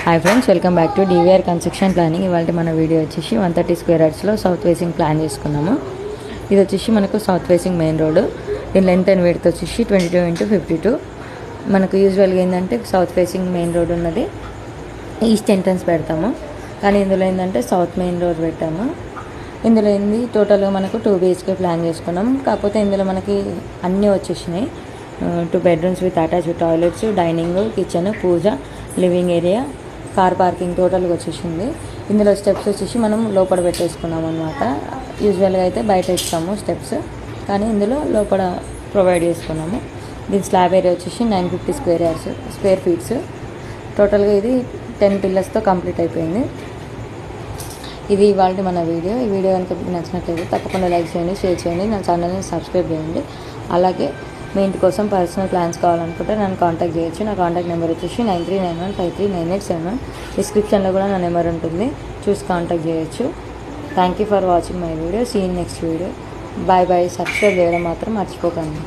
Hi friends, welcome back to DVR construction planning. ఇవాళ మన video వచ్చేసి 130 స్క్వేర్ యార్డ్స్లో సౌత్ ఫేసింగ్ ప్లాన్ చేసుకున్నాము. ఇది వచ్చేసి మనకు సౌత్ ఫేసింగ్ మెయిన్ రోడ్. దీని లెంత్ అండ్ విడ్త్ వచ్చేసి 22x52. మనకు యూజువల్గా ఏంటంటే సౌత్ ఫేసింగ్ మెయిన్ రోడ్ ఉన్నది ఈస్ట్ ఎంట్రన్స్ పెడతాము, కానీ ఇందులో ఏంటంటే సౌత్ మెయిన్ రోడ్ పెట్టాము. ఇందులో ఏంది టోటల్గా మనకు 2 BHK ప్లాన్ చేసుకున్నాం. కాకపోతే ఇందులో మనకి అన్నీ వచ్చేసినాయి. 2 bedrooms with attached toilets, dining, kitchen, puja, living area, car parking టోటల్గా వచ్చేసింది. ఇందులో స్టెప్స్ వచ్చేసి మనం లోపల పెట్టేసుకున్నాం అనమాట. యూజువల్గా అయితే బయట ఇస్తాము స్టెప్స్, కానీ ఇందులో లోపల ప్రొవైడ్ చేసుకున్నాము. దీని స్లాబ్ ఏరియా వచ్చేసి 950 స్క్వేర్ ఫీట్స్. టోటల్గా ఇది 10 పిల్లర్స్తో కంప్లీట్ అయిపోయింది. ఇది ఇవాళ మన వీడియో. ఈ వీడియో కనుక మీకు నచ్చినట్లయితే తప్పకుండా లైక్ చేయండి, షేర్ చేయండి, నా ఛానల్ని సబ్స్క్రైబ్ చేయండి. అలాగే మీ ఇంటి కోసం పర్సనల్ ప్లాన్స్ కావాలనుకుంటే నన్ను కాంటాక్ట్ చేయొచ్చు. నా కాంటాక్ట్ నెంబర్ వచ్చేసి 9391539871. డిస్క్రిప్షన్లో కూడా నా నెంబర్ ఉంటుంది, చూసి కాంటాక్ట్ చేయొచ్చు. Thank you for watching my video. See in next video. Bye bye. Subscribe చేయడం మాత్రం మర్చిపోకండి.